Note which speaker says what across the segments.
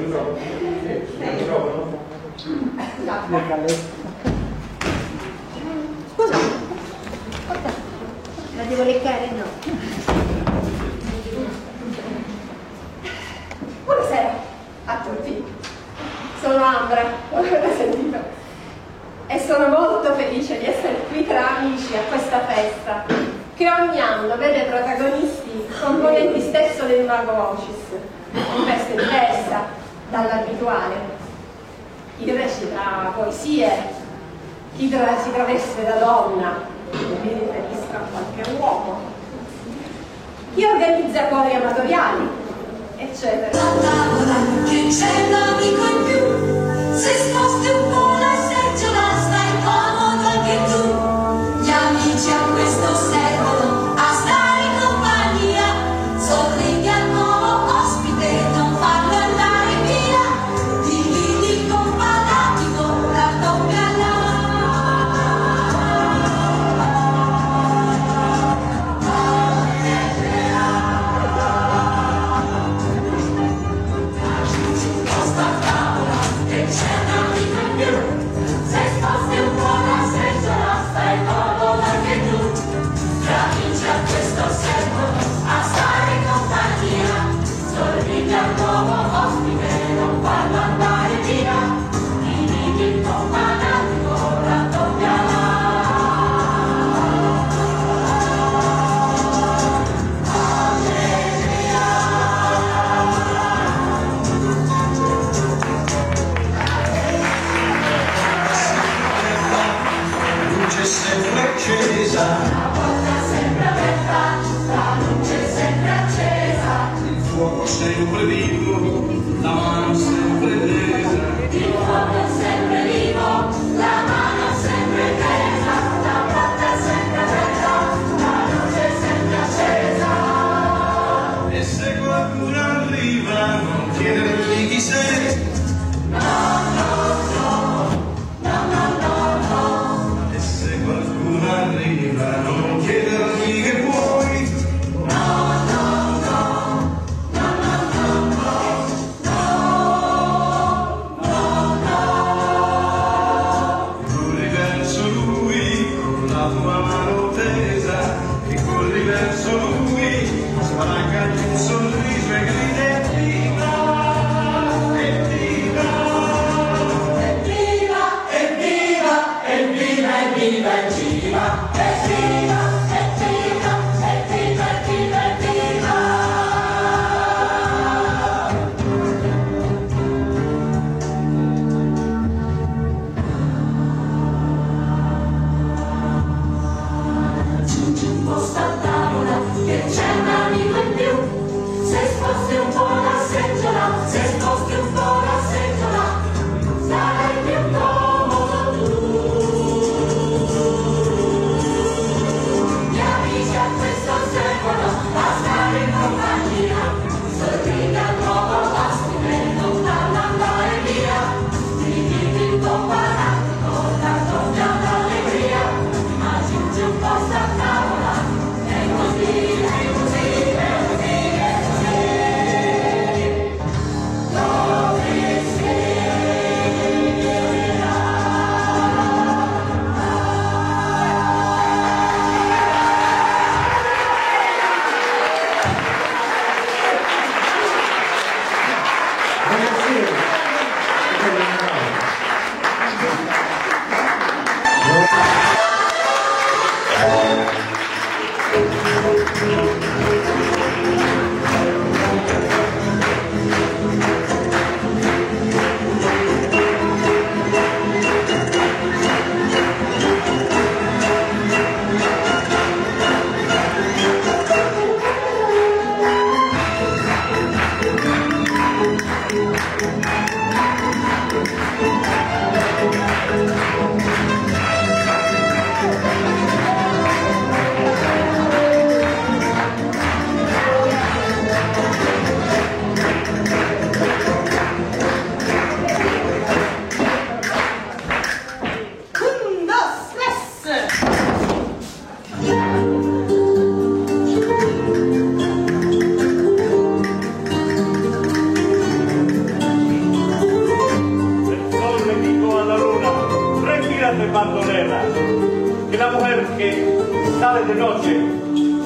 Speaker 1: Scusa, la devo leccare? No. Buonasera a tutti, sono Ambra, come avete sentito, e sono molto felice di essere qui tra amici a questa festa che ogni anno vede protagonisti componenti stesso del Mago Ocis, in veste diversa dall'abituale. Chi recita poesie, chi si traveste da donna, mi riferisco a qualche uomo, chi organizza cori amatoriali, eccetera.
Speaker 2: La tavola che c'è l'amico in più, se sposti un po' la seggiola stai comodo anche tu. Gli amici a questo servono a stare in compagnia, sorridi al nuovo ospite, non farlo andare via, dividi il compadatico, raddoppia
Speaker 3: sempre vivo, la mano sempre tesa.
Speaker 2: Il fuoco sempre vivo, la mano sempre tesa, la porta sempre aperta, la luce sempre accesa.
Speaker 3: E se qualcuno arriva, non chiedergli chi sei.
Speaker 2: No, no, no, no, no, no, no.
Speaker 3: E se qualcuno arriva, non chiedergli che vuoi.
Speaker 4: bandolera, que la mujer que sale de noche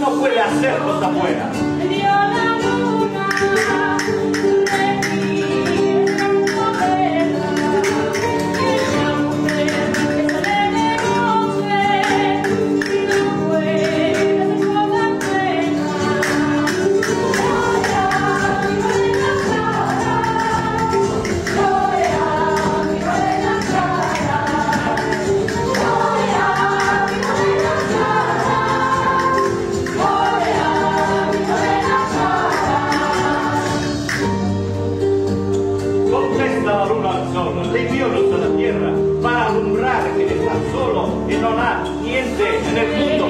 Speaker 4: no puede hacer cosas buenas. Para alumbrar quien está solo y no ha niente en el mundo.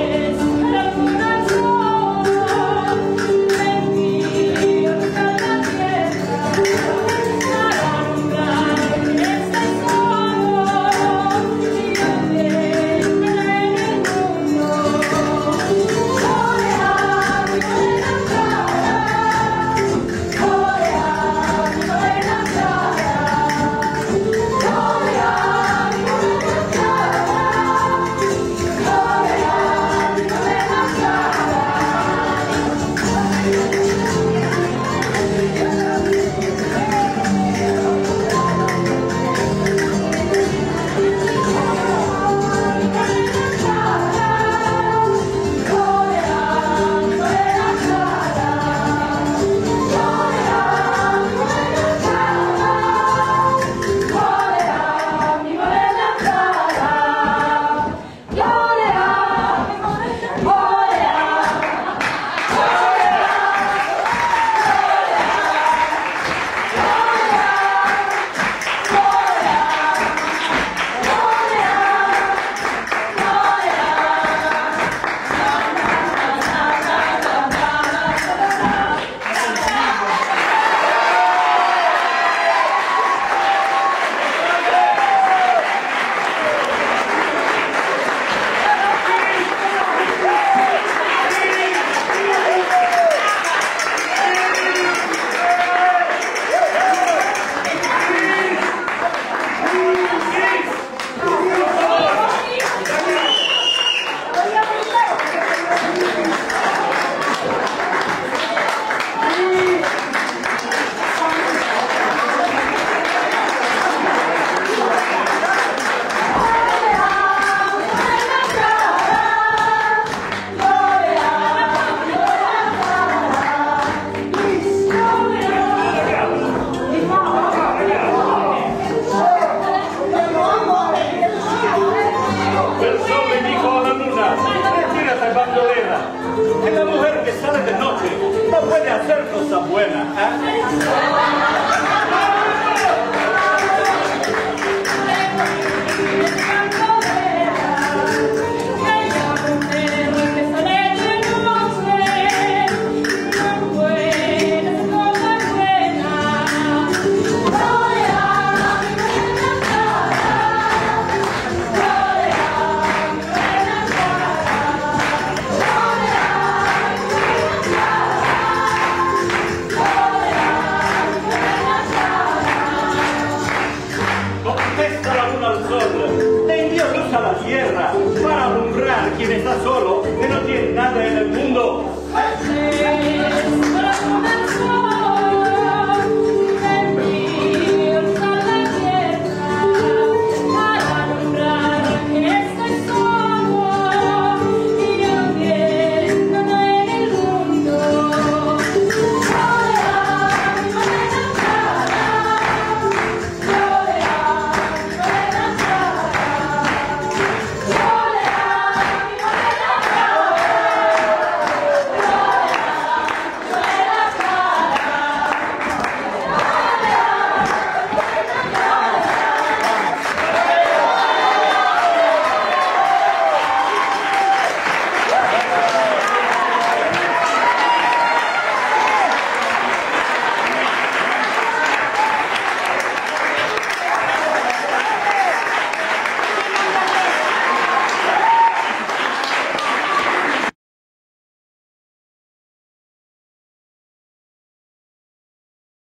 Speaker 4: Es la mujer que sale de noche, no puede hacer cosas buenas, la luna al sol, le envió luz a la tierra para alumbrar quien está solo